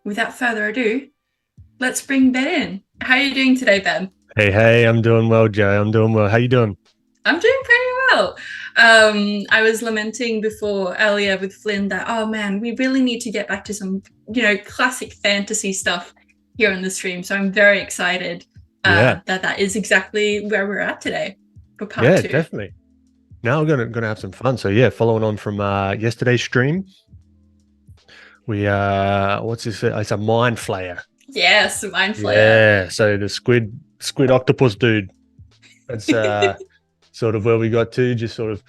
without further ado, let's bring Ben in. How are you doing today, Ben? Hey, I'm doing well, Joe. I'm doing well. How you doing? I'm doing pretty well. I was lamenting before earlier with Flynn that, oh man, we really need to get back to some, classic fantasy stuff here on the stream. So I'm very excited Yeah, that is exactly where we're at today for part yeah, two. definitely. Now we're gonna have some fun. So yeah, following on from yesterday's stream, we what's this? It's a mind flayer. Yes, Mind Flayer. Yeah. So the squid octopus dude. That's sort of where we got to. Just sort of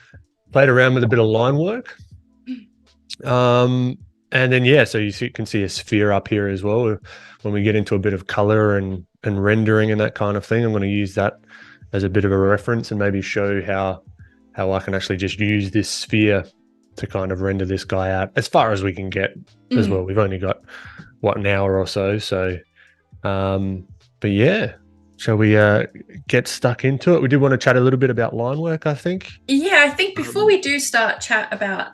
played around with a bit of line work. Um, and then yeah, so you can see a sphere up here as well. When we get into a bit of color and rendering and that kind of thing, I'm going to use that as a bit of a reference and maybe show how I can actually just use this sphere to kind of render this guy out as far as we can get as well. We've only got an hour or so. So, but yeah, shall we get stuck into it? We did want to chat a little bit about line work, I think. Yeah, I think before we do start to chat about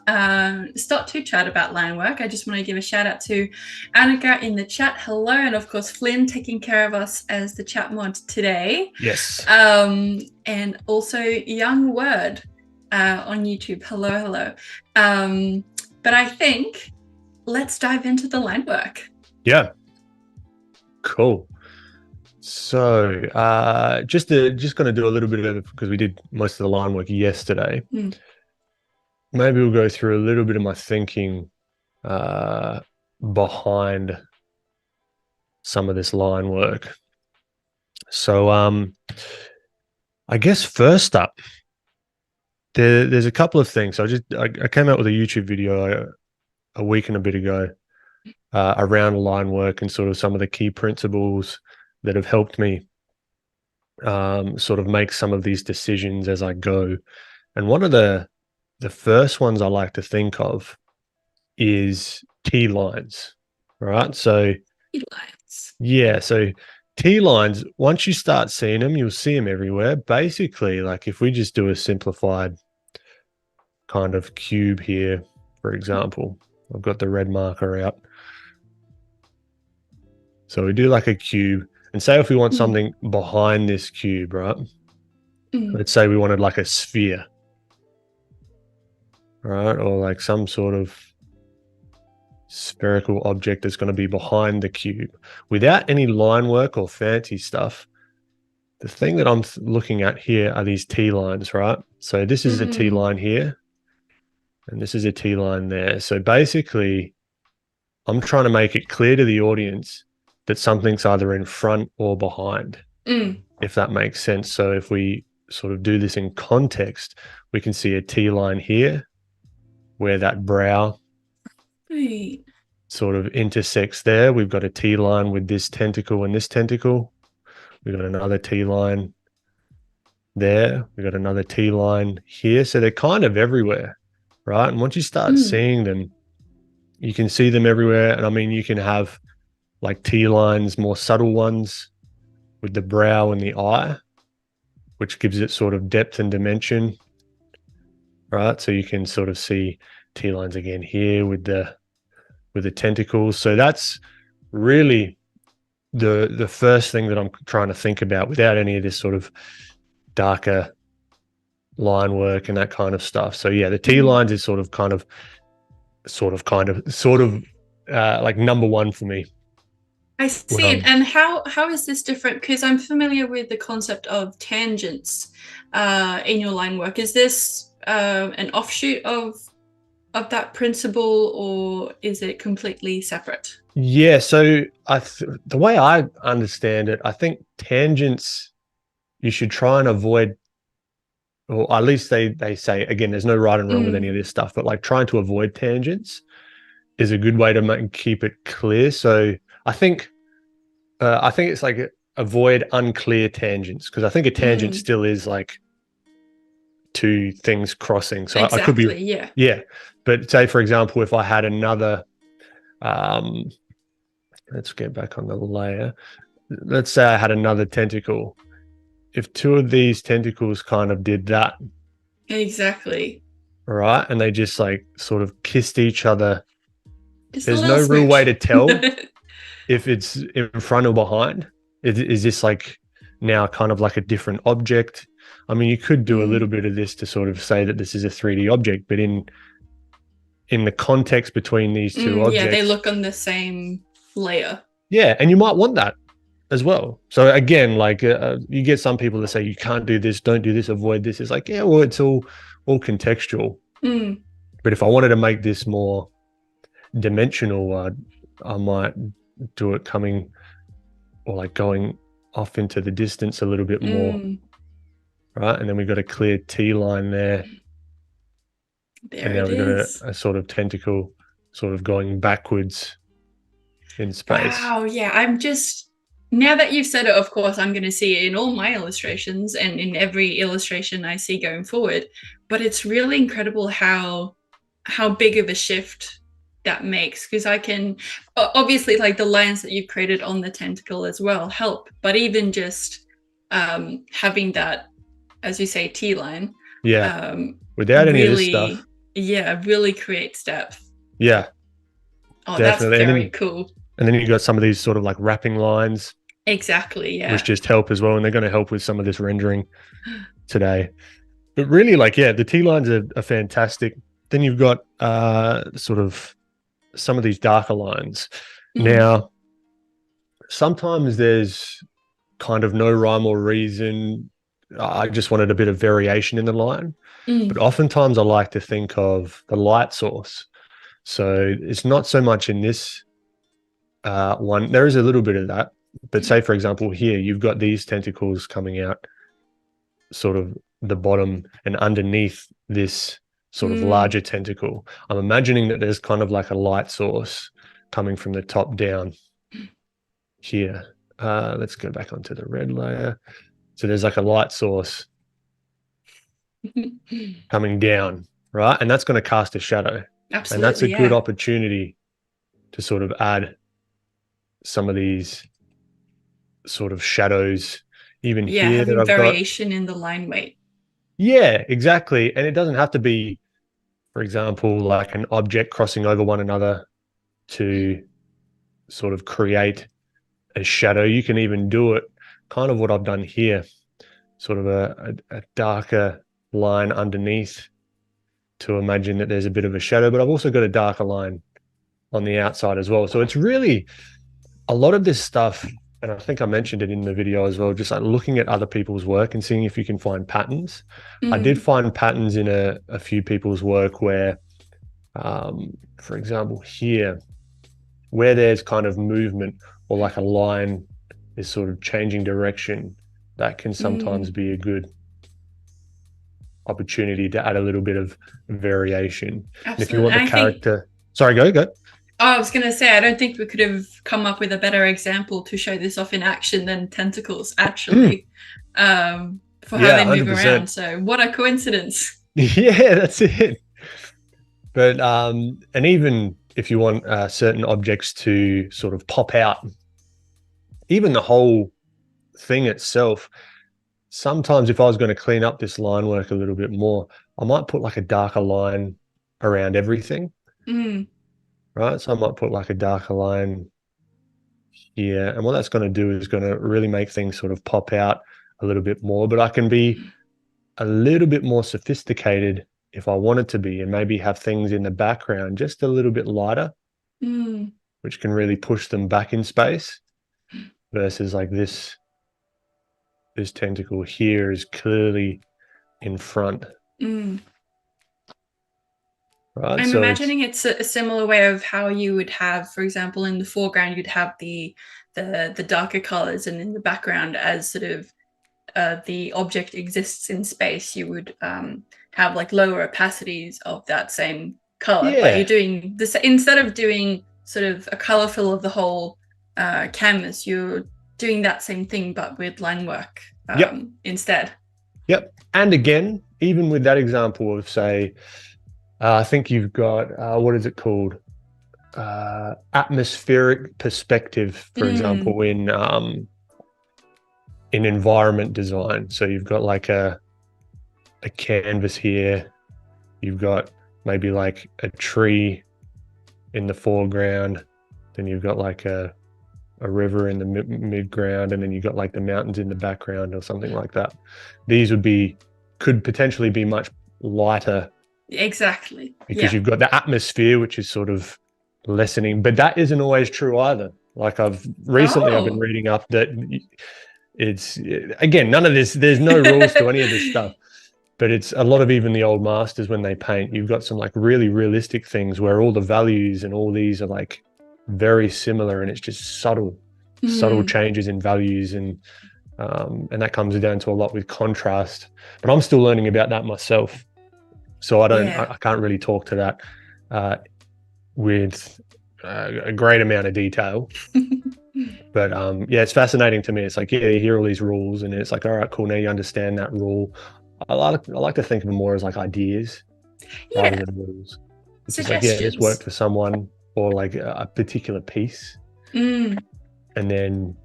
line work, I just want to give a shout out to Annika in the chat. Hello, and of course Flynn taking care of us as the chat mod today. Yes. And also Young Word on YouTube. Hello. But I think let's dive into the line work. Yeah. Cool. So just going to do a little bit of it because we did most of the line work yesterday. Maybe we'll go through a little bit of my thinking behind some of this line work. So I guess first up, there's a couple of things. I came out with a YouTube video a week and a bit ago around line work and sort of some of the key principles that have helped me sort of make some of these decisions as I go. And one of the first ones I like to think of is T lines, right? So T lines. Yeah, so T lines, once you start seeing them, you'll see them everywhere. Basically, like if we just do a simplified kind of cube here, for example, I've got the red marker out. So we do like a cube, and say if we want something behind this cube, right? Let's say we wanted like a sphere, right? Or like some sort of spherical object that's going to be behind the cube. Without any line work or fancy stuff, the thing that I'm looking at here are these T lines, right? So this is a T line here, and this is a T line there. So basically, I'm trying to make it clear to the audience that something's either in front or behind, if that makes sense. So if we sort of do this in context, we can see a T line here where that brow sort of intersects there. We've got a T line with this tentacle and this tentacle. We've got another T line there. We've got another T line here. So they're kind of everywhere, right? And once you start seeing them, you can see them everywhere. And I mean, you can have like T lines, more subtle ones with the brow and the eye, which gives it sort of depth and dimension, right? So you can sort of see T lines again here with the tentacles. So that's really the first thing that I'm trying to think about without any of this sort of darker line work and that kind of stuff. So yeah, the T lines is sort of like number one for me. I see it. And how is this different? Because I'm familiar with the concept of tangents in your line work. Is this an offshoot of that principle, or is it completely separate? Yeah, so the way I understand it, I think tangents you should try and avoid, or at least they say, again, there's no right and wrong with any of this stuff, but like trying to avoid tangents is a good way to keep it clear. So I think it's like avoid unclear tangents, because I think a tangent still is like two things crossing. So exactly, I could be, yeah. But say, for example, if I had another, let's get back on the layer. Let's say I had another tentacle. If two of these tentacles kind of did that. Exactly. Right. And they just like sort of kissed each other. Just There's no real way to tell. if it's in front or behind. Is this like now kind of like a different object? I mean, you could do a little bit of this to sort of say that this is a 3D object, but in the context between these two objects, yeah, they look on the same layer. Yeah, and you might want that as well. So again, like you get some people that say you can't do this, don't do this, avoid this. It's like, yeah, well, it's all contextual. But if I wanted to make this more dimensional, I might do it coming or like going off into the distance a little bit more, right? And then we've got a clear T line there. And now we've got a sort of tentacle sort of going backwards in space. Wow, yeah, I'm just, now that you've said it, of course, I'm going to see it in all my illustrations and in every illustration I see going forward. But it's really incredible how big of a shift that makes, because I can, obviously, like the lines that you've created on the tentacle as well help, but even just having that, as you say, T line, without any really, of this stuff, really creates depth. Yeah. Oh, definitely. That's very cool. And then you've got some of these sort of like wrapping lines. Exactly, yeah. Which just help as well. And they're going to help with some of this rendering today. But really, like, yeah, the T lines are fantastic. Then you've got sort of some of these darker lines. Now, sometimes there's kind of no rhyme or reason. I just wanted a bit of variation in the line. But oftentimes I like to think of the light source. So it's not so much in this one. There is a little bit of that. But say, for example, here, you've got these tentacles coming out sort of the bottom and underneath this sort of larger tentacle. I'm imagining that there's kind of like a light source coming from the top down here. Let's go back onto the red layer. So there's like a light source coming down, right? And that's going to cast a shadow. Absolutely, and that's a good opportunity to sort of add some of these sort of shadows even here. Having that variation in the line weight. Yeah, exactly. And it doesn't have to be, for example, like an object crossing over one another to sort of create a shadow. You can even do it kind of what I've done here, sort of a darker line underneath to imagine that there's a bit of a shadow, but I've also got a darker line on the outside as well. So it's really a lot of this stuff, and I think I mentioned it in the video as well, just like looking at other people's work and seeing if you can find patterns. I did find patterns in a few people's work where, for example, here, where there's kind of movement or like a line is sort of changing direction, that can sometimes be a good opportunity to add a little bit of variation. And if you want the character, sorry, go. Oh, I was going to say, I don't think we could have come up with a better example to show this off in action than tentacles, actually, for how they move 100%. Around. So what a coincidence. Yeah, that's it. But, and even if you want certain objects to sort of pop out, even the whole thing itself, sometimes if I was going to clean up this line work a little bit more, I might put like a darker line around everything. Right, so I might put like a darker line here, and what that's going to do is going to really make things sort of pop out a little bit more. But I can be a little bit more sophisticated if I wanted to be, and maybe have things in the background just a little bit lighter, which can really push them back in space, versus like this tentacle here is clearly in front. Right, I'm imagining it's a similar way of how you would have, for example, in the foreground, you'd have the darker colors, and in the background, as sort of the object exists in space, you would have like lower opacities of that same color. Yeah. But you're doing this, instead of doing sort of a color fill of the whole canvas, you're doing that same thing, but with line work instead. Yep. And again, even with that example of, say, I think you've got, what is it called? Atmospheric perspective, for example, in environment design. So you've got like a canvas here. You've got maybe like a tree in the foreground. Then you've got like a a river in the mid-ground, and then you got like the mountains in the background or something like that. These could potentially be much lighter. Exactly. Because you've got the atmosphere, which is sort of lessening, but that isn't always true either. Like I've been reading up that it's, again, none of this, there's no rules to any of this stuff, but it's a lot of even the old masters when they paint, you've got some like really realistic things where all the values and all these are like very similar, and it's just subtle changes in values, and that comes down to a lot with contrast. But I'm still learning about that myself, so I can't really talk to that with a great amount of detail. But yeah, it's fascinating to me. It's like, yeah, you hear all these rules, and it's like, all right, cool, now you understand that rule. I like to think of them more as like ideas rather than rules. It's just like, yeah, this worked for someone, or like a particular piece, and then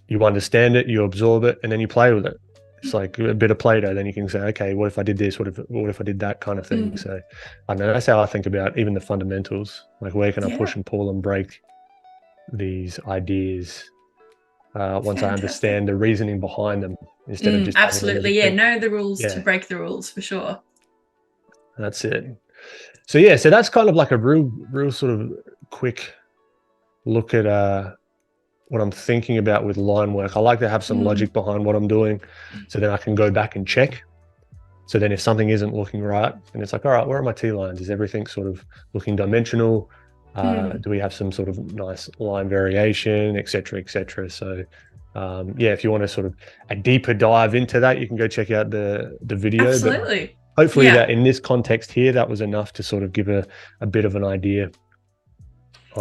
you understand it, you absorb it, and then you play with it. It's like a bit of Play-Doh. Then you can say, okay, what if I did this? What if I did that kind of thing? So I don't know, that's how I think about even the fundamentals. Like, where can I push and pull and break these ideas once I understand the reasoning behind them, instead of just absolutely, know the rules to break the rules, for sure. That's it. So yeah, so that's kind of like a real sort of quick look at what I'm thinking about with line work. I like to have some logic behind what I'm doing, so then I can go back and check. So then if something isn't looking right, and it's like, all right, where are my T-lines? Is everything sort of looking dimensional? Do we have some sort of nice line variation, et cetera, et cetera? So yeah, if you want to sort of a deeper dive into that, you can go check out the video. Absolutely. But hopefully that in this context here, that was enough to sort of give a bit of an idea.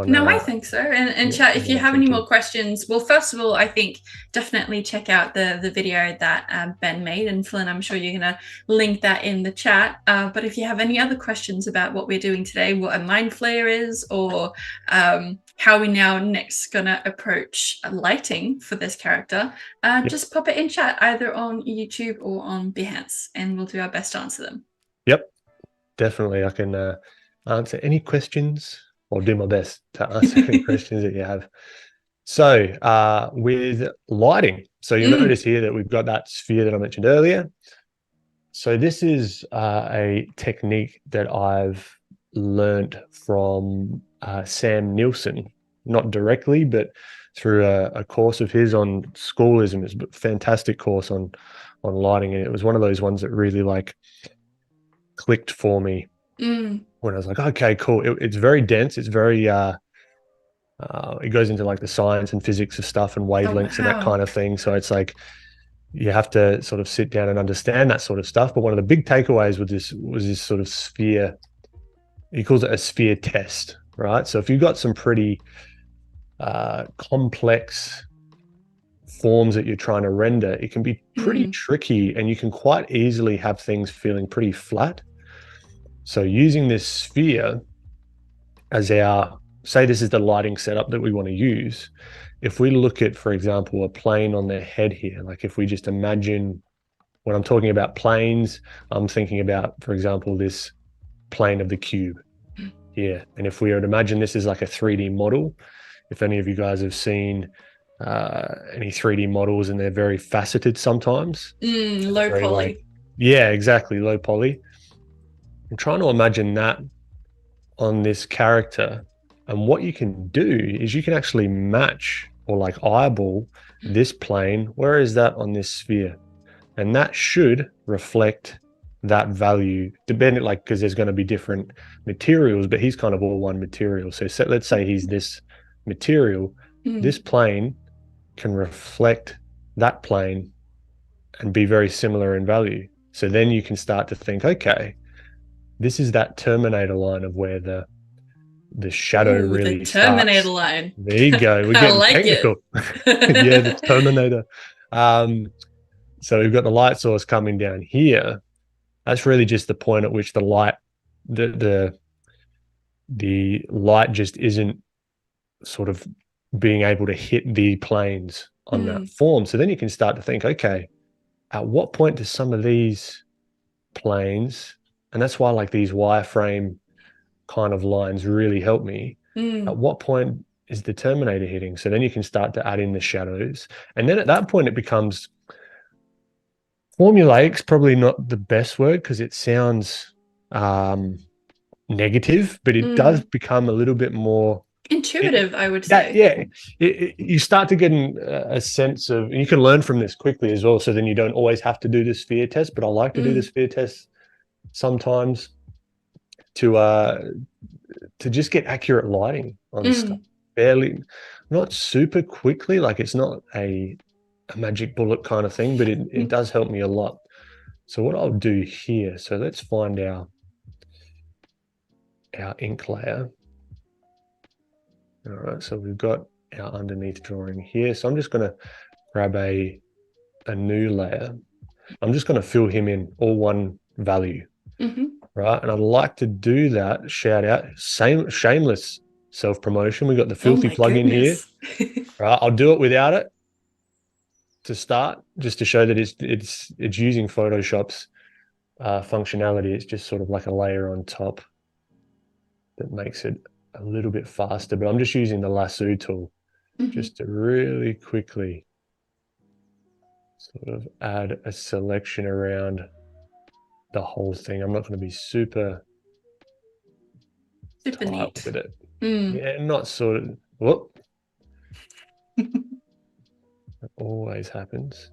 No, I think so. And chat, if you have any more questions, well, first of all, I think definitely check out the video that Ben made, and Flynn, I'm sure you're going to link that in the chat. But if you have any other questions about what we're doing today, what a mind flare is, or how we now next going to approach lighting for this character, just pop it in chat, either on YouTube or on Behance, and we'll do our best to answer them. Yep, definitely. I can answer any questions. I'll do my best to answer any questions that you have. So with lighting, so you'll notice here that we've got that sphere that I mentioned earlier. So this is a technique that I've learned from Sam Nielsen, not directly, but through a course of his on schoolism. It's a fantastic course on lighting, and it was one of those ones that really like clicked for me. When I was like, okay, cool. It's very dense. It's very, it goes into like the science and physics of stuff and wavelengths and that kind of thing. So it's like, you have to sort of sit down and understand that sort of stuff. But one of the big takeaways with this was this sort of sphere. He calls it a sphere test, right? So if you've got some pretty complex forms that you're trying to render, it can be pretty tricky, and you can quite easily have things feeling pretty flat. So using this sphere as our, say this is the lighting setup that we want to use. If we look at, for example, a plane on the head here, like if we just imagine, when I'm talking about planes, I'm thinking about, for example, this plane of the cube here. And if we were to imagine this is like a 3D model, if any of you guys have seen any 3D models, and they're very faceted sometimes. Low poly. Yeah, exactly, low poly. I'm trying to imagine that on this character, and what you can do is you can actually match or like eyeball this plane. Where is that on this sphere? And that should reflect that value, depending, like, because there's going to be different materials, but he's kind of all one material. So let's say he's this material, this plane can reflect that plane and be very similar in value. So then you can start to think, okay, this is that Terminator line of where the shadow really starts. The Terminator line. There you go. We're getting technical. Yeah, the Terminator. So we've got the light source coming down here. That's really just the point at which the light, the light just isn't sort of being able to hit the planes on that form. So then you can start to think, okay, at what point do some of these planes, and that's why like these wireframe kind of lines really help me. At what point is the Terminator hitting. So then you can start to add in the shadows. And then at that point, it becomes formulaic's probably not the best word because it sounds negative, but it does become a little bit more intuitive, I would say. Yeah, you start to get a sense of, and you can learn from this quickly as well. So then you don't always have to do the sphere test, but I like to do the sphere test sometimes to just get accurate lighting on stuff. Fairly, not super quickly, like it's not a magic bullet kind of thing, but it does help me a lot. So what I'll do here, so let's find our ink layer. All right, so we've got our underneath drawing here. So I'm just going to grab a new layer. I'm just going to fill him in all one value, right? And I'd like to do that, shout out, shameless self-promotion. We've got the filthy plugin here, right? I'll do it without it to start, just to show that it's using Photoshop's functionality. It's just sort of like a layer on top that makes it a little bit faster, but I'm just using the lasso tool just to really quickly sort of add a selection around the whole thing. I'm not going to be super tight neat with it. Yeah, not sort of, whoop. That always happens.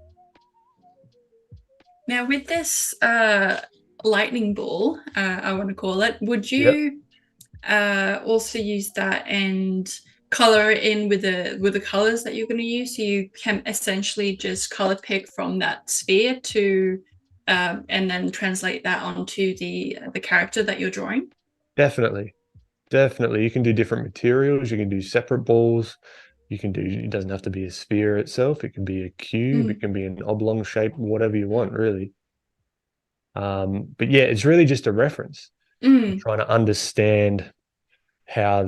Now with this lightning ball, I want to call it, would you also use that and color it in with the colors that you're going to use, so you can essentially just color pick from that sphere to and then translate that onto the character that you're drawing? Definitely you can do different materials, you can do separate balls, you can do, it doesn't have to be a sphere itself, it can be a cube, it can be an oblong shape, whatever you want really. But yeah, it's really just a reference. I'm trying to understand how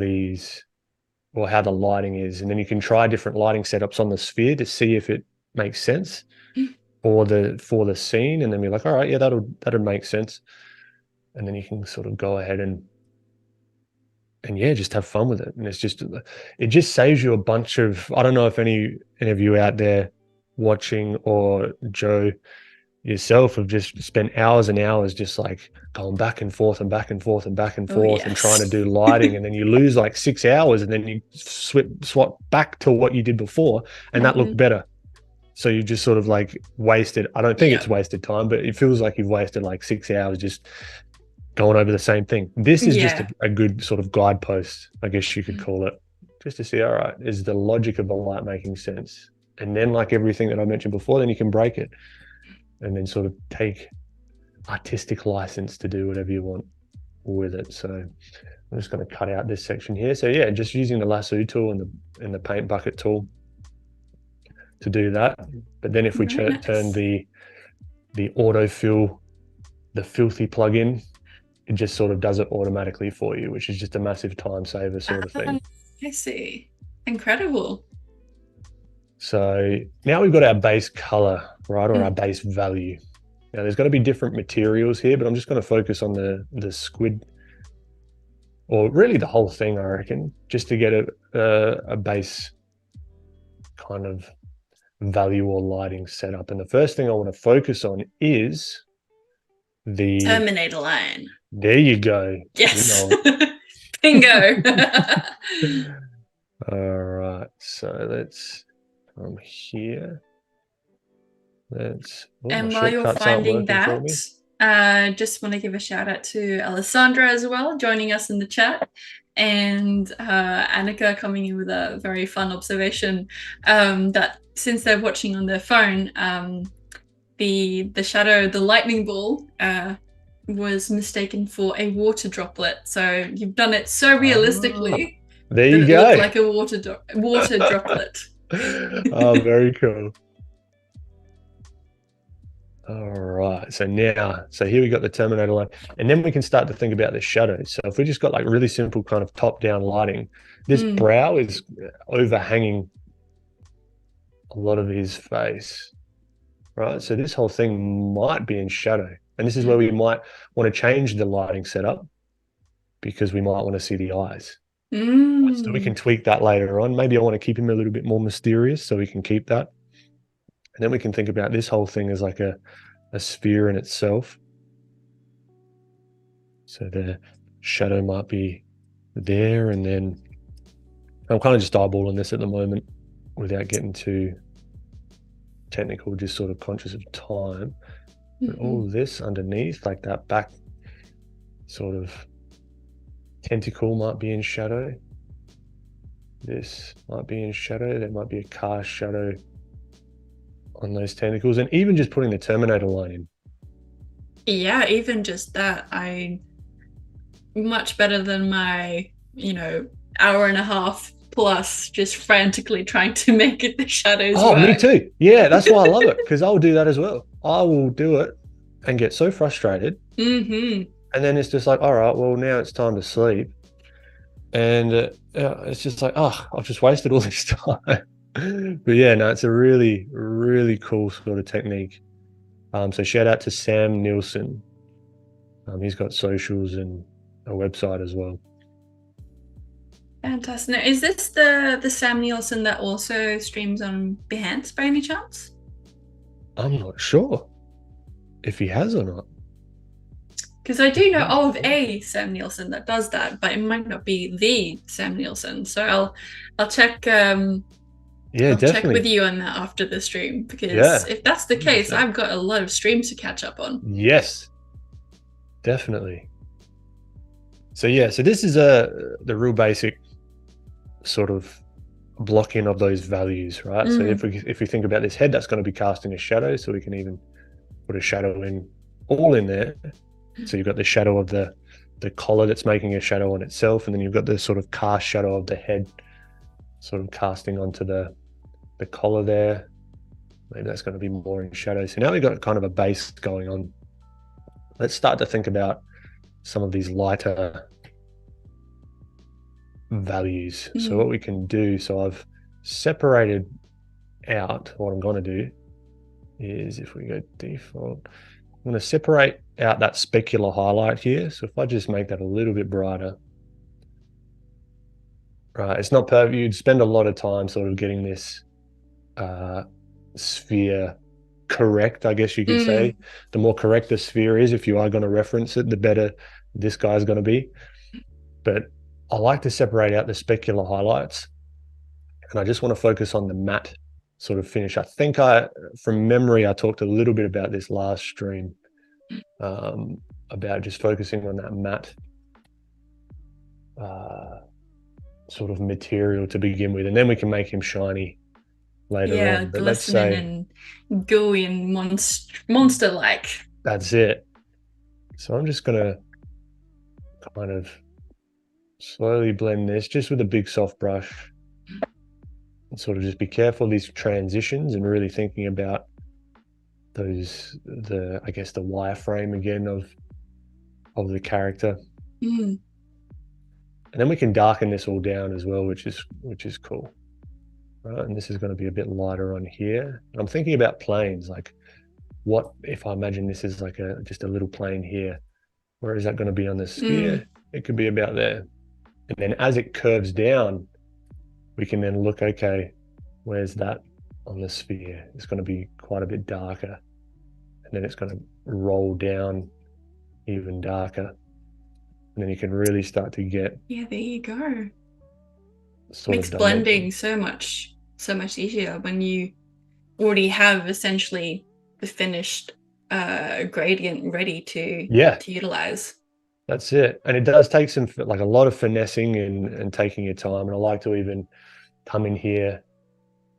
how the lighting is, and then you can try different lighting setups on the sphere to see if it makes sense for the scene, and then be like, all right, yeah, that'll make sense, and then you can sort of go ahead and yeah, just have fun with it. And it just saves you a bunch of, I don't know if any of you out there watching, or Joe yourself, have just spent hours and hours just like going back and forth and back and forth and back and forth and trying to do lighting, and then you lose like 6 hours, and then you swap back to what you did before, and that looked better. So you just sort of like wasted, I don't think it's wasted time, but it feels like you've wasted like 6 hours just going over the same thing. This is just a good sort of guidepost, I guess you could call it, just to see, all right, is the logic of the light making sense? And then, like everything that I mentioned before, then you can break it and then sort of take artistic license to do whatever you want with it. So I'm just going to cut out this section here. So yeah, just using the lasso tool and the paint bucket tool to do that. But then if we turn the autofill, the filthy plugin, it just sort of does it automatically for you, which is just a massive time saver sort of thing. I see. Incredible. So now we've got our base color, right, or our base value. Now there's going to be different materials here, but I'm just going to focus on the squid, or really the whole thing, I reckon, just to get a base kind of value or lighting setup. And the first thing I want to focus on is the Terminator line. There you go. Yes. Bingo. All right. So let's come here. And while you're finding that, just want to give a shout out to Alessandra as well, joining us in the chat, and Annika coming in with a very fun observation that since they're watching on their phone, the shadow, the lightning ball, was mistaken for a water droplet. So you've done it so realistically. There you go. It looked like a water droplet. Oh, very cool. All right. So here we got the Terminator line, and then we can start to think about the shadows. So if we just got like really simple kind of top-down lighting, this brow is overhanging a lot of his face, right? So this whole thing might be in shadow. And this is where we might want to change the lighting setup, because we might want to see the eyes. So we can tweak that later on. Maybe I want to keep him a little bit more mysterious, so we can keep that. And then we can think about this whole thing as like a sphere in itself. So the shadow might be there, and then I'm kind of just eyeballing this at the moment without getting too technical, just sort of conscious of time. But all this underneath, like that back sort of tentacle might be in shadow. This might be in shadow. There might be a cast shadow on those tentacles, and even just putting the Terminator line in. Yeah, even just that, much better than my, hour and a half plus just frantically trying to make it the shadows work. Me too. Yeah, that's why I love it, because I'll do that as well. I will do it and get so frustrated. And then it's just like, all right, well, now it's time to sleep. And it's just like, I've just wasted all this time. But yeah, no, it's a really, really cool sort of technique. So shout out to Sam Nielsen. He's got socials and a website as well. Fantastic. Now, is this the Sam Nielsen that also streams on Behance by any chance? I'm not sure if he has or not. Because I do know of a Sam Nielsen that does that, but it might not be the Sam Nielsen. So I'll check. Yeah, I'll definitely check with you on that after the stream, because if that's the case, 100%. I've got a lot of streams to catch up on. Yes, definitely. So yeah, so this is the real basic sort of blocking of those values, right? So if we think about this head, that's going to be casting a shadow, so we can even put a shadow in there. So you've got the shadow of the collar that's making a shadow on itself, and then you've got the sort of cast shadow of the head sort of casting onto the collar there. Maybe that's going to be more in shadow. So now we've got kind of a base going on. Let's start to think about some of these lighter values. So what we can do, so I've separated out, what I'm going to do is, if we go default, I'm going to separate out that specular highlight here. So if I just make that a little bit brighter, right, it's not perfect. You'd spend a lot of time sort of getting this sphere correct, I guess you could say. The more correct the sphere is, if you are going to reference it, the better this guy's going to be. But I like to separate out the specular highlights, and I just want to focus on the matte sort of finish. I think from memory, I talked a little bit about this last stream, about just focusing on that matte sort of material to begin with, and then we can make him shiny later on. But let's say and gooey and monster-like. That's it. So I'm just gonna kind of slowly blend this just with a big soft brush, and sort of just be careful of these transitions, and really thinking about those, I guess the wireframe again of the character. And then we can darken this all down as well, which is cool. Right, and this is going to be a bit lighter on here. I'm thinking about planes, like what if I imagine this is like just a little plane here, where is that going to be on the sphere? It could be about there. And then as it curves down, we can then look, okay, where's that on the sphere? It's going to be quite a bit darker, and then it's going to roll down even darker. And then you can really start to get, there you go. Makes blending so much easier when you already have essentially the finished gradient ready to utilize. That's it. And it does take a lot of finessing and taking your time. And I like to even come in here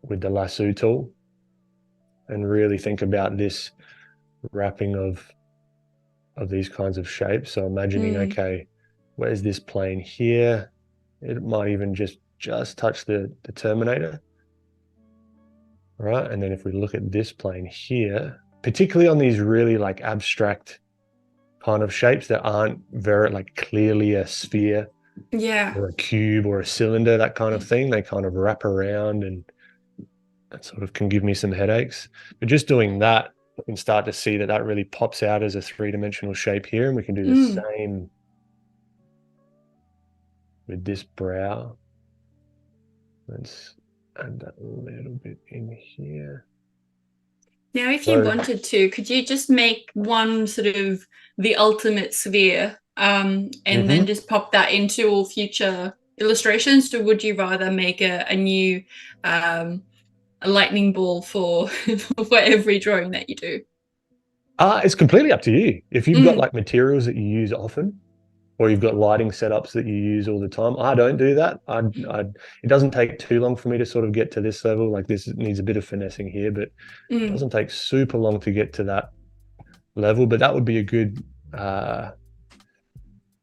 with the lasso tool and really think about this wrapping of these kinds of shapes. So imagining, okay, where's this plane here? It might even just touch the Terminator. Right, and then if we look at this plane here, particularly on these really like abstract kind of shapes that aren't very like clearly a sphere or a cube or a cylinder, that kind of thing, they kind of wrap around, and that sort of can give me some headaches. But just doing that, we can start to see that really pops out as a three-dimensional shape here, and we can do the same with this brow. Let's add that a little bit in here. Now, if you wanted to, could you just make one sort of the ultimate sphere, and then just pop that into all future illustrations? Or would you rather make a new a lightning ball for for every drawing that you do? It's completely up to you. If you've got like materials that you use often, or you've got lighting setups that you use all the time. I don't do that. It doesn't take too long for me to sort of get to this level. Like this needs a bit of finessing here, but it doesn't take super long to get to that level. But that would be a good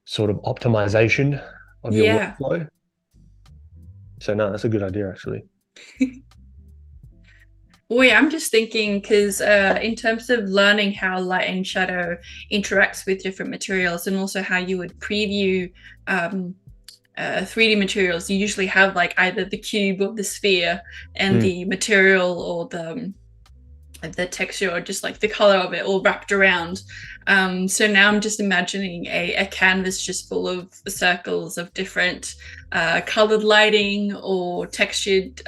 sort of optimization of your workflow. So no, that's a good idea actually. Well, yeah, I'm just thinking because in terms of learning how light and shadow interacts with different materials, and also how you would preview 3D materials, you usually have like either the cube or the sphere and the material or the texture or just like the color of it all wrapped around. So now I'm just imagining a canvas just full of circles of different colored lighting or textured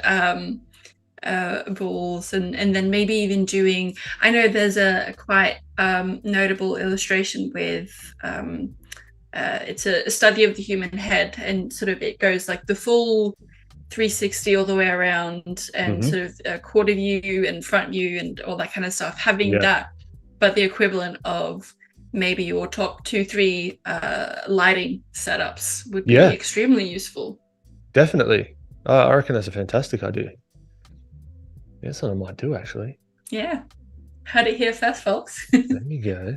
balls, and then maybe even doing, I know there's a quite notable illustration with it's a study of the human head, and sort of it goes like the full 360 all the way around, and sort of a quarter view and front view and all that kind of stuff, having that, but the equivalent of maybe your top 2-3 lighting setups would be extremely useful. Definitely. I reckon that's a fantastic idea. Yeah, something I might do actually. Yeah, heard it here first, folks. There you go.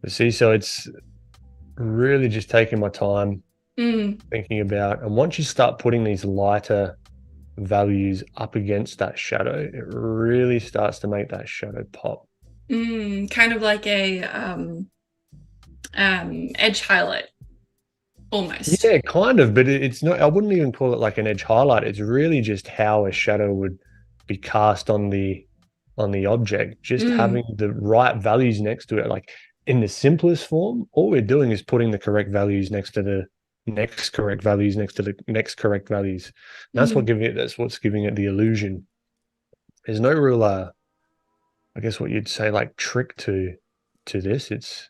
But see, so it's really just taking my time thinking about, and once you start putting these lighter values up against that shadow, it really starts to make that shadow pop. Kind of like a edge highlight almost. Yeah, kind of, but it's not, I wouldn't even call it like an edge highlight. It's really just how a shadow would be cast on the object, just having the right values next to it. Like in the simplest form, all we're doing is putting the correct values next to the next correct values next to the next correct values. And that's what's giving it the illusion. There's no real I guess what you'd say like trick to this. It's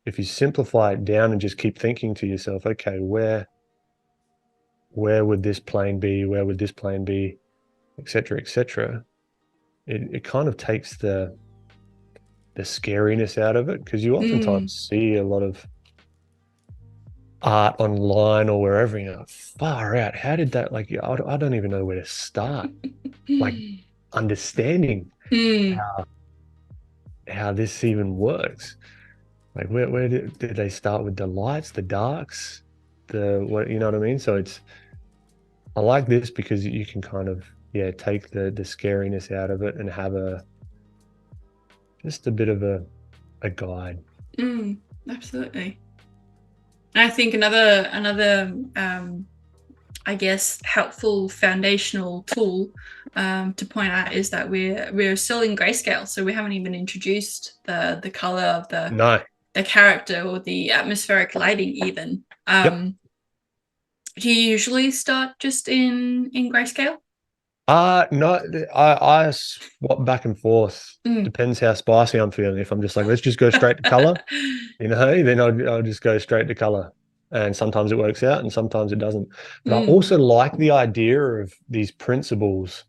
if you simplify it down and just keep thinking to yourself, okay, where would this plane be? Where would this plane be? Etc. Etc. It kind of takes the scariness out of it, because you oftentimes see a lot of art online or wherever, you know, far out. How did that, like, I don't even know where to start. Like understanding how this even works. Like where did they start with the lights, the darks, what, you know what I mean? So I like this because you can kind of take the scariness out of it and have just a bit of a guide. Absolutely. And I think another I guess helpful foundational tool to point out is that we're still in grayscale, so we haven't even introduced the color of the character or the atmospheric lighting even. Do you usually start just in grayscale? No, I swap back and forth. Depends how spicy I'm feeling. If I'm just like, let's just go straight to color, you know, then I'll just go straight to color. And sometimes it works out and sometimes it doesn't. But I also like the idea of these principles,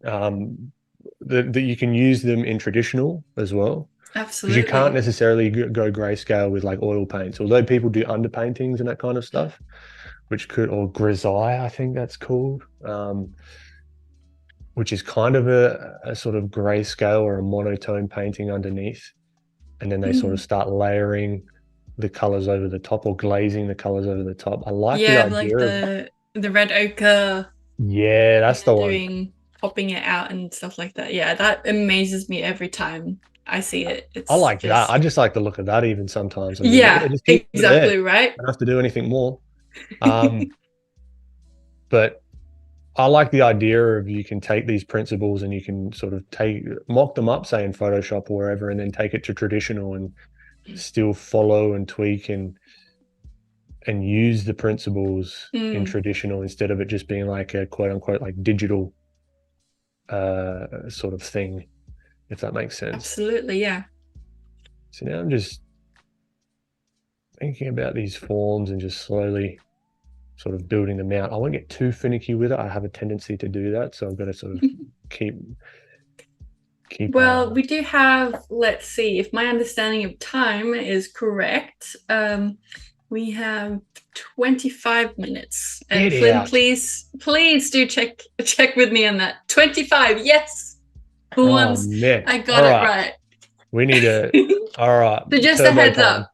that you can use them in traditional as well. Absolutely. Because you can't necessarily go grayscale with like oil paints, although people do underpaintings and that kind of stuff, which could, or grisaille, I think that's called, which is kind of a sort of grayscale or a monotone painting underneath. And then they sort of start layering the colors over the top, or glazing the colors over the top. I like the idea like the red ochre. Yeah, that's the one. Popping it out and stuff like that. Yeah, that amazes me every time I see it. I like that. I just like the look of that even sometimes. I mean, exactly right. I don't have to do anything more. But I like the idea of, you can take these principles and you can sort of mock them up, say in Photoshop or wherever, and then take it to traditional and still follow and tweak and and use the principles in traditional instead of it just being like a quote unquote like digital sort of thing, if that makes sense. Absolutely, yeah. So now I'm just thinking about these forms and just slowly sort of building them out. I won't get too finicky with it. I have a tendency to do that, so I've got to sort of keep well, we do have, let's see if my understanding of time is correct. We have 25 minutes. And Flynn, please do check with me on that. 25, yes. For once, I got it right. We need a all right. So just a heads up.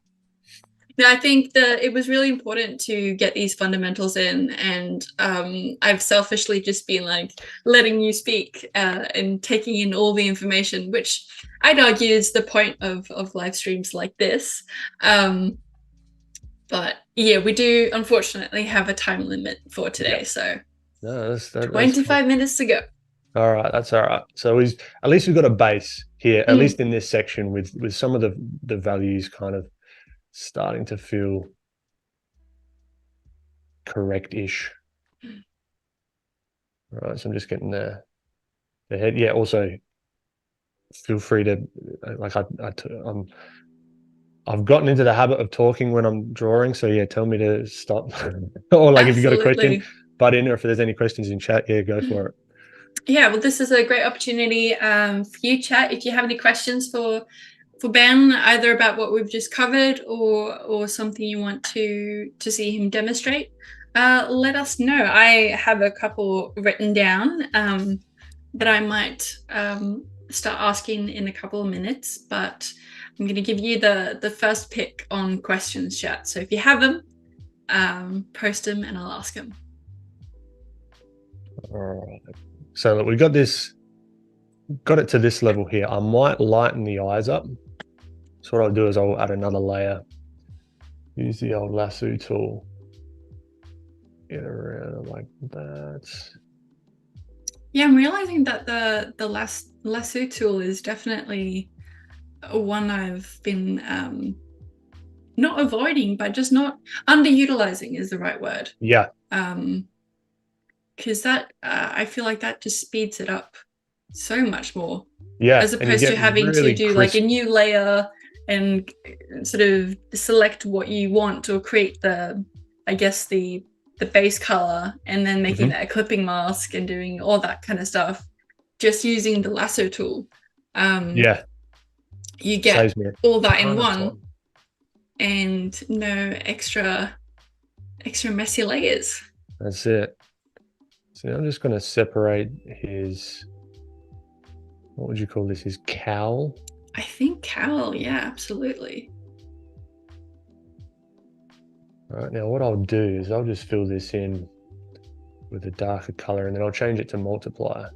No, I think that it was really important to get these fundamentals in, and I've selfishly just been like letting you speak and taking in all the information, which I'd argue is the point of live streams like this. But yeah, we do unfortunately have a time limit for today, so no, that's 25 minutes to go. All right, that's all right. So at least we've got a base here, at least in this section, with some of the values kind of starting to feel correct-ish. All right, so I'm just getting the head. Yeah, also feel free to like I've gotten into the habit of talking when I'm drawing, so yeah, tell me to stop or like if you've got a question, butt in, or if there's any questions in chat, yeah, go for it. Yeah, well, this is a great opportunity for you, chat. If you have any questions for Ben, either about what we've just covered or something you want to see him demonstrate, let us know. I have a couple written down that I might start asking in a couple of minutes, but I'm going to give you the first pick on questions, chat. So if you have them, post them and I'll ask them. All right. So look, we got it to this level here. I might lighten the eyes up. So what I'll do is I'll add another layer. Use the old lasso tool. Get around like that. Yeah, I'm realizing that the lasso tool is definitely one I've been not avoiding, but just not underutilizing is the right word. Yeah. Because that I feel like that just speeds it up so much more. Yeah. As opposed to having to do like a new layer and sort of select what you want or create the base color and then making that a clipping mask and doing all that kind of stuff. Just using the lasso tool. Yeah. You get all that in one and no extra messy layers. That's it. So I'm just going to separate his, what would you call this, his cowl? I think cowl, yeah, absolutely. All right, now what I'll do is I'll just fill this in with a darker color and then I'll change it to multiplier.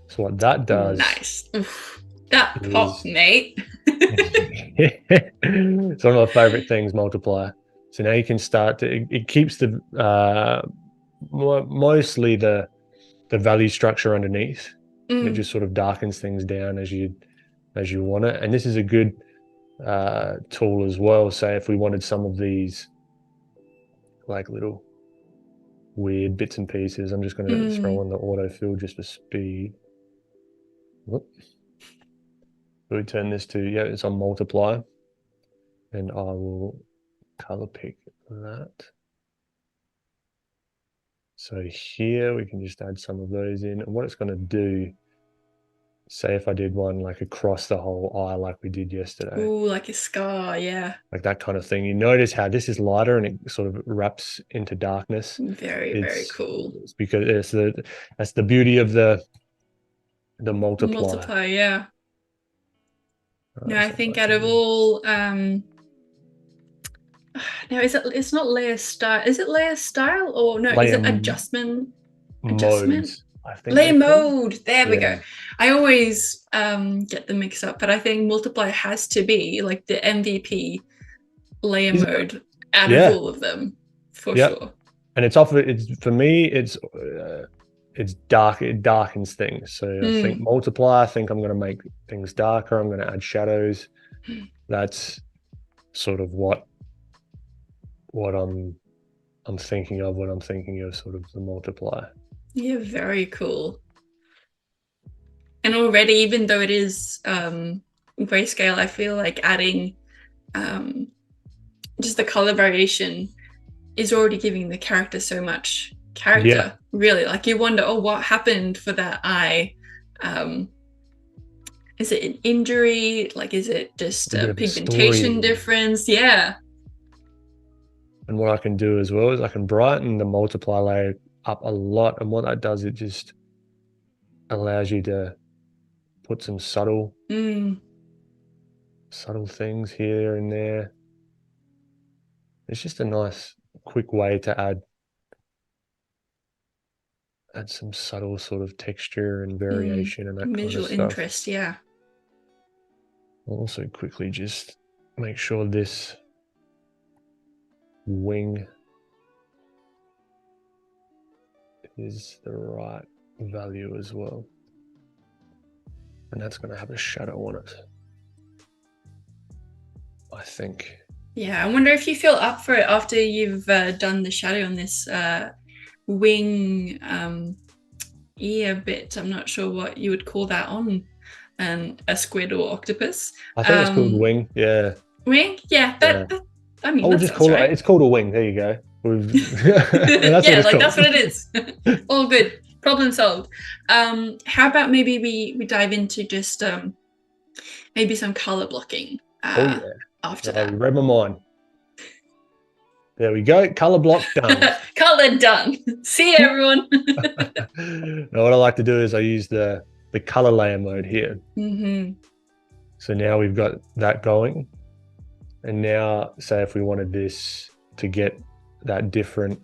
So what that does... Nice. Oof, that pop, mate. It's one of my favorite things, multiplier. So now you can start to, it keeps the mostly the value structure underneath. And it just sort of darkens things down as you want it. And this is a good tool as well. Say if we wanted some of these like little weird bits and pieces, I'm just going to throw on the autofill just for speed. Whoop. We turn this to, yeah, it's on multiply, and I will color pick that. So here we can just add some of those in, and what it's going to do, say if I did one like across the whole eye like we did yesterday. Ooh, like a scar, yeah. Like that kind of thing. You notice how this is lighter and it sort of wraps into darkness. Very cool. It's because that's the beauty of the multiplier. Multiplier, yeah. No, I think out of all now it's not layer style. Is it layer style or no, is it adjustment? Modes, I think layer mode. There we go. I always get them mixed up, but I think multiplier has to be like the MVP layer mode out of all of them for sure. And it's for me it's dark, it darkens things. So I think multiply, I think I'm going to make things darker. I'm going to add shadows. That's sort of what I'm I'm thinking of when I'm thinking of sort of the multiply. Yeah, very cool. And already, even though it is grayscale, I feel like adding just the color variation is already giving the character so much character. Really, like you wonder, oh, what happened for that eye? Is it an injury? Like, is it just a pigmentation difference? Yeah. And what I can do as well is I can brighten the multiply layer up a lot. And what that does, it just allows you to put some subtle things here and there. It's just a nice, quick way to add some subtle sort of texture and variation and that kind of stuff. Visual interest, yeah. I'll also quickly just make sure this wing is the right value as well. And that's going to have a shadow on it, I think. Yeah, I wonder if you feel up for it after you've done the shadow on this wing ear bit. I'm not sure what you would call that on a squid or octopus. I think it's called wing. Yeah. Wing? Yeah. That I mean, we'll just call it. It's called a wing. There you go. That's that's what it is. All good. Problem solved. How about maybe we dive into just maybe some color blocking after that. You read my mind. There we go. Color block done. Color done. See you, everyone. Now, what I like to do is I use the color layer mode here. So now we've got that going. And now, say if we wanted this to get that different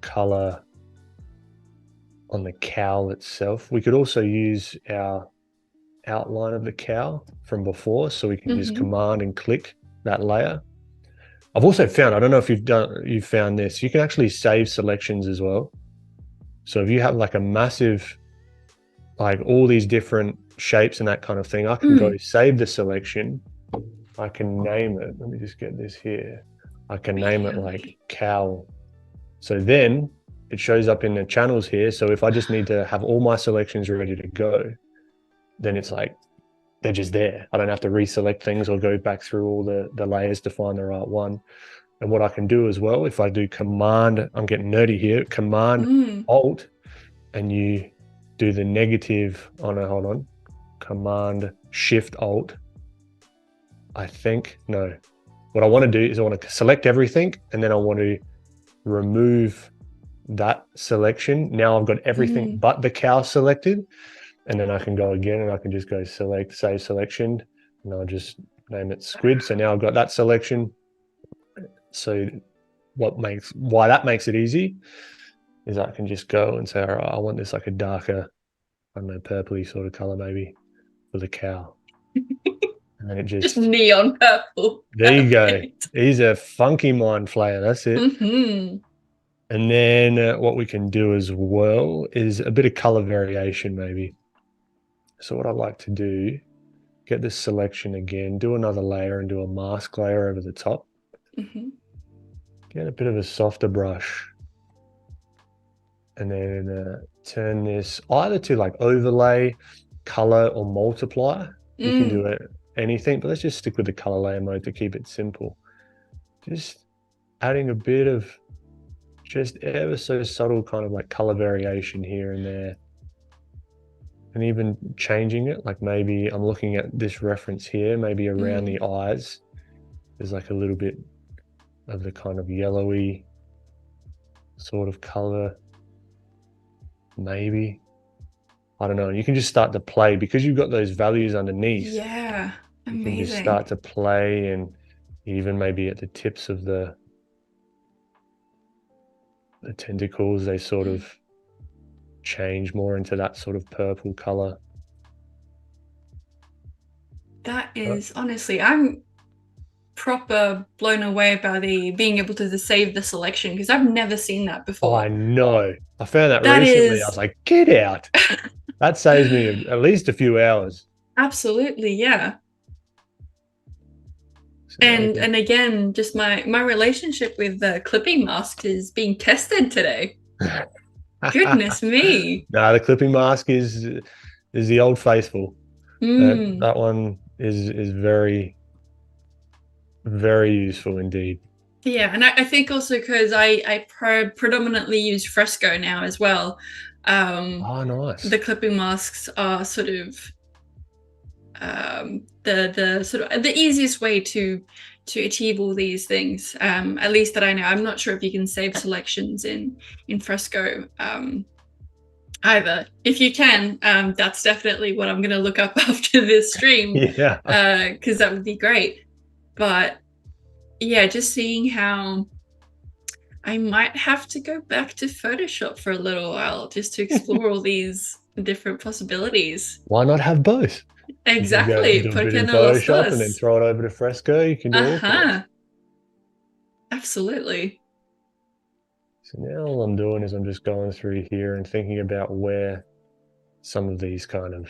color on the cowl itself, we could also use our outline of the cowl from before. So we can just command and click that layer. I've also found, I don't know if you've found this, you can actually save selections as well. So if you have like a massive, like all these different shapes and that kind of thing, I can go save the selection. I can name it. Let me just get this here. I can name it like cowl. So then it shows up in the channels here. So if I just need to have all my selections ready to go, then it's like, they're just there. I don't have to reselect things or go back through all the layers to find the right one. And what I can do as well, if I do command, I'm getting nerdy here, command alt, and you do the negative, oh no, hold on, command shift alt. I think, no. What I want to do is I want to select everything and then I want to remove that selection. Now I've got everything but the cow selected. And then I can go again and I can just go select, save selection, and I'll just name it squid. So now I've got that selection. So why that makes it easy is I can just go and say, all right, I want this like a darker, I don't know, purpley sort of color maybe for the cow. And then it just neon purple. There you go. He's a funky mind flayer. That's it. And then what we can do as well is a bit of color variation maybe. So what I'd like to do, get this selection again, do another layer and do a mask layer over the top. Get a bit of a softer brush. And then turn this either to like overlay, color, or multiply. You can do it anything, but let's just stick with the color layer mode to keep it simple. Just adding a bit of just ever so subtle kind of like color variation here and there. And even changing it, like maybe I'm looking at this reference here, maybe around the eyes, there's like a little bit of the kind of yellowy sort of color, maybe. I don't know. You can just start to play because you've got those values underneath. Yeah, amazing. You can just start to play and even maybe at the tips of the tentacles, they sort of change more into that sort of purple color. That is honestly, I'm proper blown away by being able to save the selection because I've never seen that before. I know. I found that recently. I was like, get out. That saves me at least a few hours. Absolutely, yeah. So and again, just my relationship with the clipping mask is being tested today. Goodness me. No, the clipping mask is the old faithful. That one is very, very useful indeed. Yeah, and I think also because I predominantly use Fresco now as well. Oh, nice. The clipping masks are sort of the sort of the easiest way to achieve all these things. At least that I know. I'm not sure if you can save selections in Fresco. Either. If you can, that's definitely what I'm going to look up after this stream. Yeah. Because that would be great. But yeah, just seeing how I might have to go back to Photoshop for a little while just to explore all these different possibilities. Why not have both? Exactly. You can go do a bit in Porque no los Photoshop and then dos. throw it over to Fresco. You can do all sorts. Absolutely. So now all I'm doing is I'm just going through here and thinking about where some of these kind of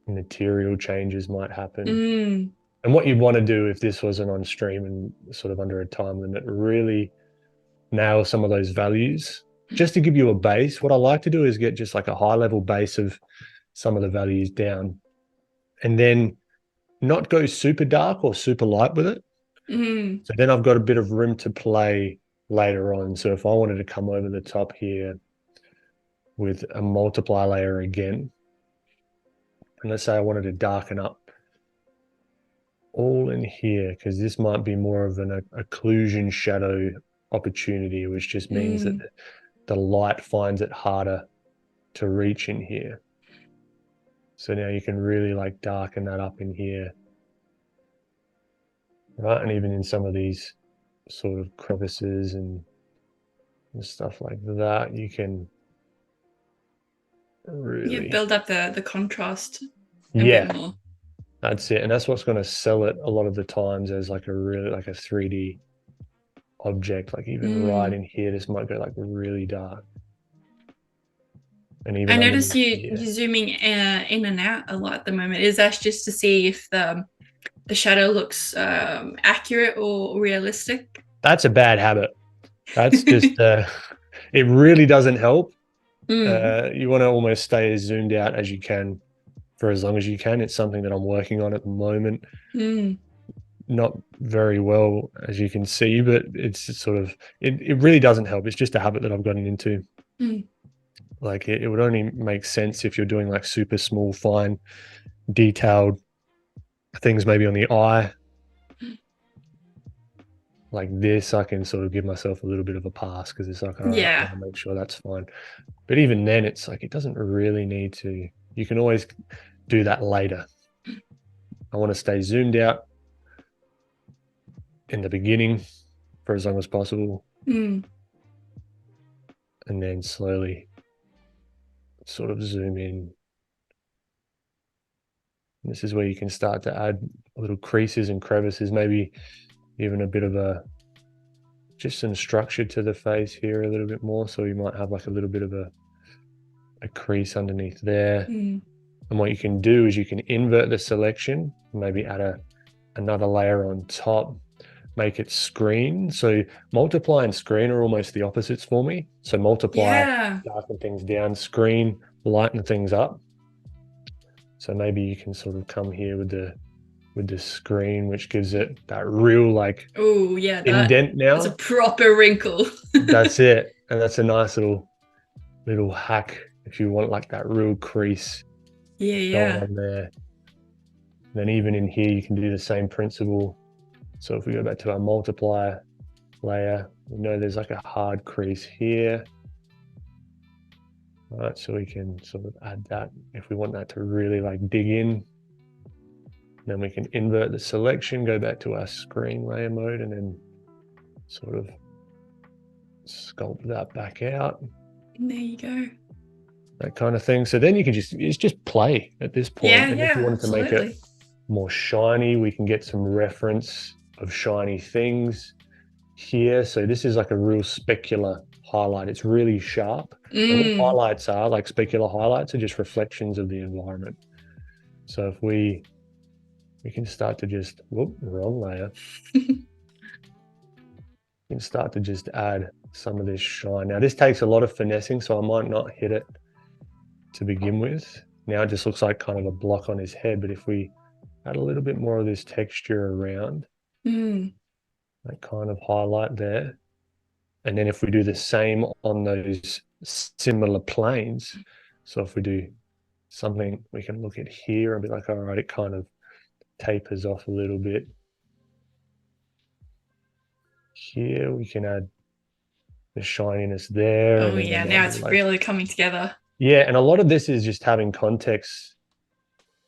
material changes might happen. And what you'd want to do if this wasn't on stream and sort of under a time limit, really nail some of those values just to give you a base. What I like to do is get just like a high level base of some of the values down and then not go super dark or super light with it. So then I've got a bit of room to play later on. So if I wanted to come over the top here with a multiply layer again, and let's say I wanted to darken up all in here, because this might be more of an occlusion shadow opportunity, which just means that the light finds it harder to reach in here. So now you can really like darken that up in here, right? And even in some of these sort of crevices and stuff like that, you can really build up the contrast a bit more. That's it. And that's what's going to sell it a lot of the times as like a really like a 3D object. Like even right in here, this might go like really dark. And even I notice you're zooming in and out a lot at the moment. Is that just to see if the shadow looks accurate or realistic? That's a bad habit. That's just it really doesn't help. You want to almost stay as zoomed out as you can for as long as you can. It's something that I'm working on at the moment. Not very well, as you can see, but it's sort of it really doesn't help. It's just a habit that I've gotten into. Like it would only make sense if you're doing like super small, fine, detailed things, maybe on the eye. Like this, I can sort of give myself a little bit of a pass because it's like, all right, I'll make sure that's fine. But even then, it's like, it doesn't really need to. You can always do that later. I want to stay zoomed out in the beginning for as long as possible. And then slowly sort of zoom in. And this is where you can start to add little creases and crevices, maybe even a bit of just some structure to the face here a little bit more. So you might have like a little bit of a crease underneath there. And what you can do is you can invert the selection, maybe add another layer on top, make it screen. So multiply and screen are almost the opposites for me. So multiply, darken things down, screen, lighten things up. So maybe you can sort of come here with the screen, which gives it that real like indent now. It's a proper wrinkle. That's it. And that's a nice little hack if you want like that real crease going on there. Then even in here, you can do the same principle. So if we go back to our multiply layer, we know there's like a hard crease here. All right, so we can sort of add that if we want that to really like dig in. Then we can invert the selection, go back to our screen layer mode, and then sort of sculpt that back out. There you go. That kind of thing. So then you can it's just play at this point. And if you wanted to make it more shiny, we can get some reference of shiny things here. So this is like a real specular highlight. It's really sharp. And what highlights are, like specular highlights, are just reflections of the environment. So if we we can start to just, whoop, wrong layer. We can start to just add some of this shine. Now this takes a lot of finessing, so I might not hit it to begin with. Now it just looks like kind of a block on his head, but if we add a little bit more of this texture around, that kind of highlight there, and then if we do the same on those similar planes, so if we do something, we can look at here and be like, all right, it kind of tapers off a little bit. Here we can add the shininess there. Oh yeah, now it's like, really coming together. Yeah, and a lot of this is just having context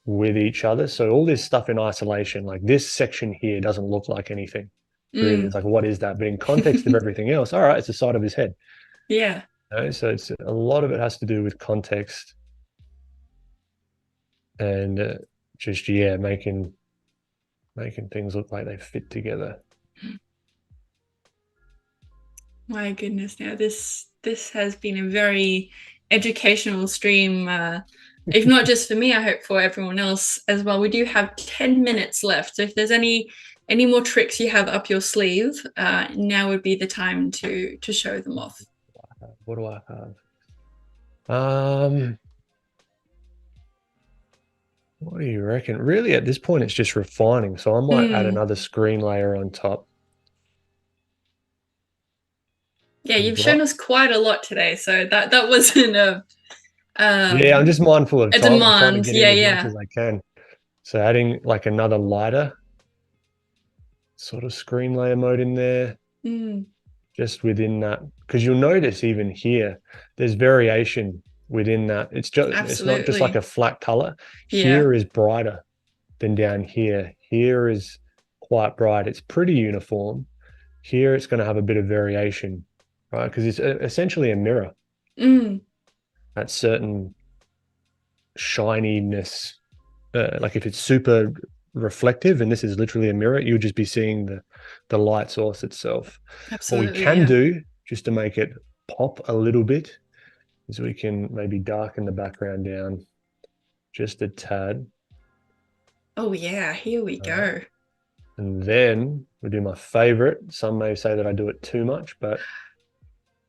with each other. So all this stuff in isolation, like this section here doesn't look like anything. Really, it's like, what is that? But in context of everything else, all right, it's the side of his head. Yeah. You know, so it's a lot of it has to do with context and just, yeah, making things look like they fit together. My goodness, now this has been a very educational stream, if not just for me, I hope for everyone else as well. We do have 10 minutes left, so if there's any more tricks you have up your sleeve, now would be the time to show them off. What do I have? What do you reckon? Really, at this point, it's just refining. So I might add another screen layer on top. Yeah, you've shown us quite a lot today, so that wasn't a yeah, I'm just mindful of time. I'm trying to get in as much as I can. So adding like another lighter sort of screen layer mode in there, just within that, because you'll notice even here, there's variation within that. It's just it's not just like a flat color. Here is brighter than down here. Here is quite bright. It's pretty uniform. Here it's going to have a bit of variation, right? Because it's essentially a mirror. That certain shininess, like if it's super reflective and this is literally a mirror, you'll just be seeing the light source itself. Absolutely, what we can do just to make it pop a little bit is we can maybe darken the background down just a tad. Oh yeah, here we go. And then we do my favorite. Some may say that I do it too much, but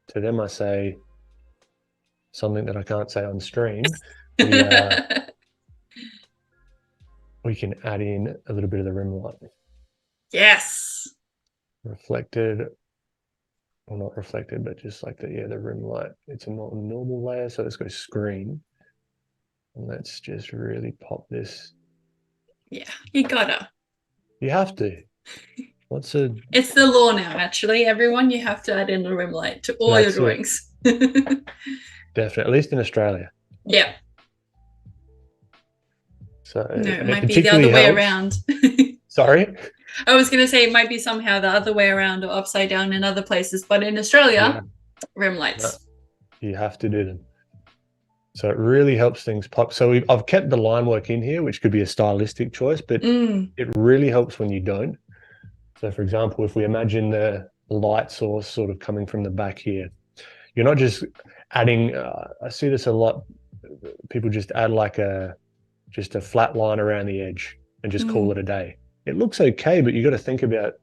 to them I say something that I can't say on stream. We can add in a little bit of the rim light. Yes. Reflected, or not reflected, but just like the rim light. It's a normal layer, so let's go screen. And let's just really pop this. Yeah, you gotta. You have to. It's the law now, actually. Everyone, you have to add in the rim light to all your drawings. Definitely, at least in Australia. Yeah. So no, it might be the other way around. Sorry? I was going to say it might be somehow the other way around or upside down in other places, but in Australia, rim lights. No, you have to do them. So it really helps things pop. So I've kept the line work in here, which could be a stylistic choice, but it really helps when you don't. So for example, if we imagine the light source sort of coming from the back here, you're not just adding, I see this a lot, people just add like just a flat line around the edge and just call it a day. It looks okay, but you got to think about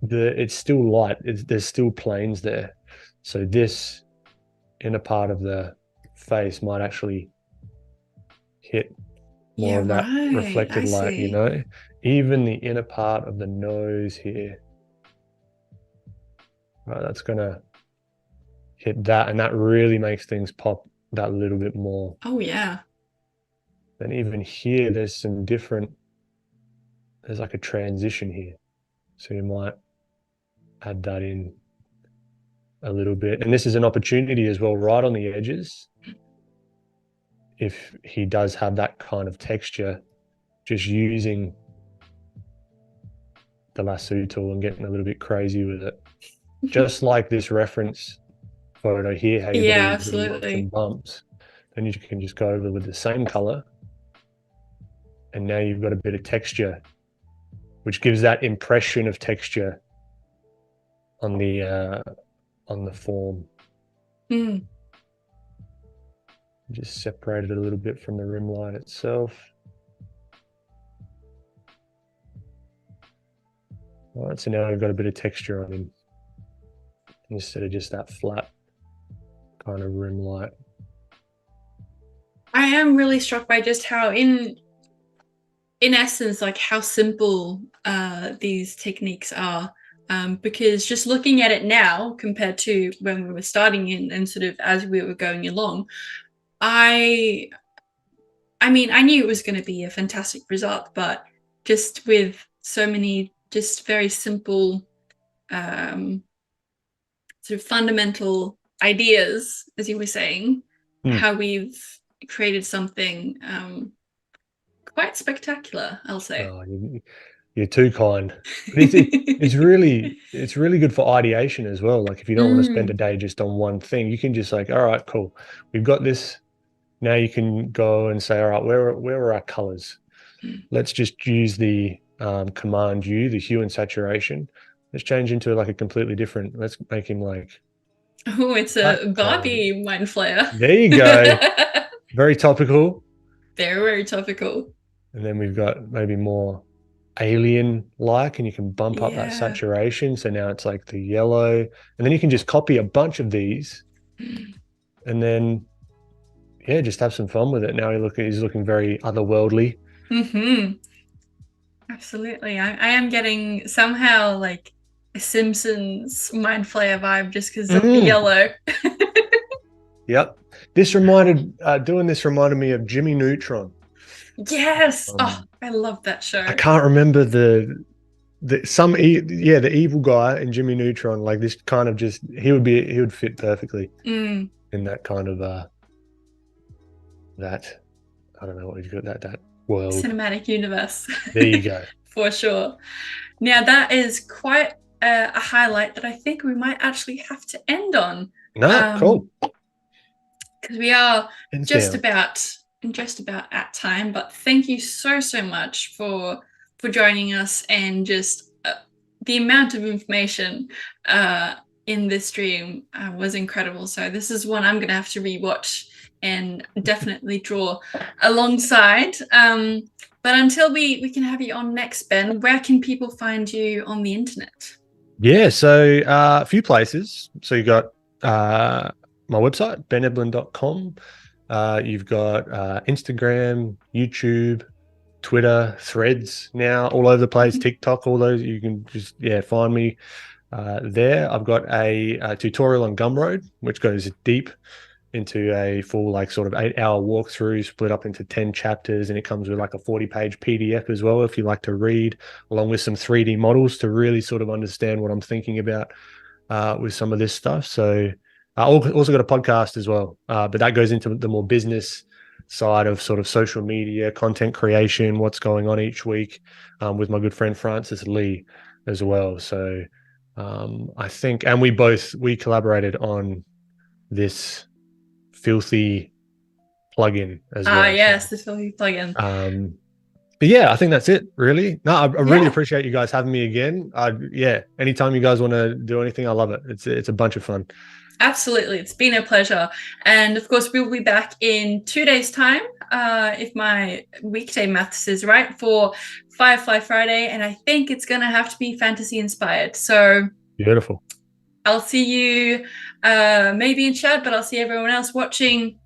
it's still light. There's still planes there. So this inner part of the face might actually hit more of that reflected light, you know? Even the inner part of the nose here. Right, that's gonna hit that, and that really makes things pop that little bit more. Oh yeah. Then even here, there's like a transition here. So you might add that in a little bit. And this is an opportunity as well, right on the edges. If he does have that kind of texture, just using the lasso tool and getting a little bit crazy with it. Just like this reference photo here, how you've got these little lumps and bumps. Then you can just go over with the same color. And now you've got a bit of texture, which gives that impression of texture on the form. Just separate it a little bit from the rim light itself. All right, so now we've got a bit of texture on him instead of just that flat kind of rim light. I am really struck by just how in essence, like how simple these techniques are. Because just looking at it now compared to when we were starting in and sort of as we were going along, I mean, I knew it was going to be a fantastic result, but just with so many just very simple sort of fundamental ideas, as you were saying, how we've created something quite spectacular, I'll say. Oh, you're too kind. But it's really good for ideation as well. Like if you don't want to spend a day just on one thing, you can just like, all right, cool, we've got this. Now you can go and say, all right, where are our colors? Let's just use the Command U, the hue and saturation. Let's change into like a completely different. Let's make him like. Oh, it's a Barbie mind flare. There you go. Very topical. Very, very topical. And then we've got maybe more alien-like, and you can bump up that saturation. So now it's like the yellow, and then you can just copy a bunch of these, and then just have some fun with it. Now he's looking very otherworldly. Absolutely. I am getting somehow like a Simpsons mind flare vibe just because of the yellow. Yep. This doing this reminded me of Jimmy Neutron. Yes. Oh, I love that show. I can't remember the evil guy in Jimmy Neutron. Like this kind of just he would fit perfectly in that kind of that I don't know what you got that world cinematic universe. There you go. For sure. Now that is quite a highlight that I think we might actually have to end on. No, cool. Because we are just about at time, but thank you so much for joining us, and just the amount of information in this stream was incredible. So this is one I'm gonna have to rewatch and definitely draw alongside. But until we can have you on next, Ben, where can people find you on the internet? Yeah, so a few places. So you got my website, beneblen.com. You've got Instagram, YouTube, Twitter, Threads now, all over the place, TikTok, all those. You can just, find me there. I've got a tutorial on Gumroad, which goes deep into a full like sort of 8-hour walkthrough split up into 10 chapters, and it comes with like a 40-page PDF as well if you like to read, along with some 3D models to really sort of understand what I'm thinking about with some of this stuff. So I also got a podcast as well, but that goes into the more business side of sort of social media, content creation, what's going on each week, with my good friend Francis Lee as well. So I think, and we collaborated on this filthy plugin as well. Yes, the filthy plugin. But yeah, I think that's it, really. No, I really appreciate you guys having me again. Anytime you guys want to do anything, I love it. It's a bunch of fun. Absolutely. It's been a pleasure. And of course, we'll be back in 2 days' time, if my weekday maths is right, for Firefly Friday. And I think it's going to have to be fantasy inspired. So beautiful. I'll see you maybe in chat, but I'll see everyone else watching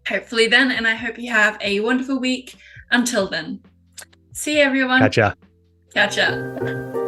hopefully then. And I hope you have a wonderful week. Until then, see you, everyone. Catch ya. Catch ya.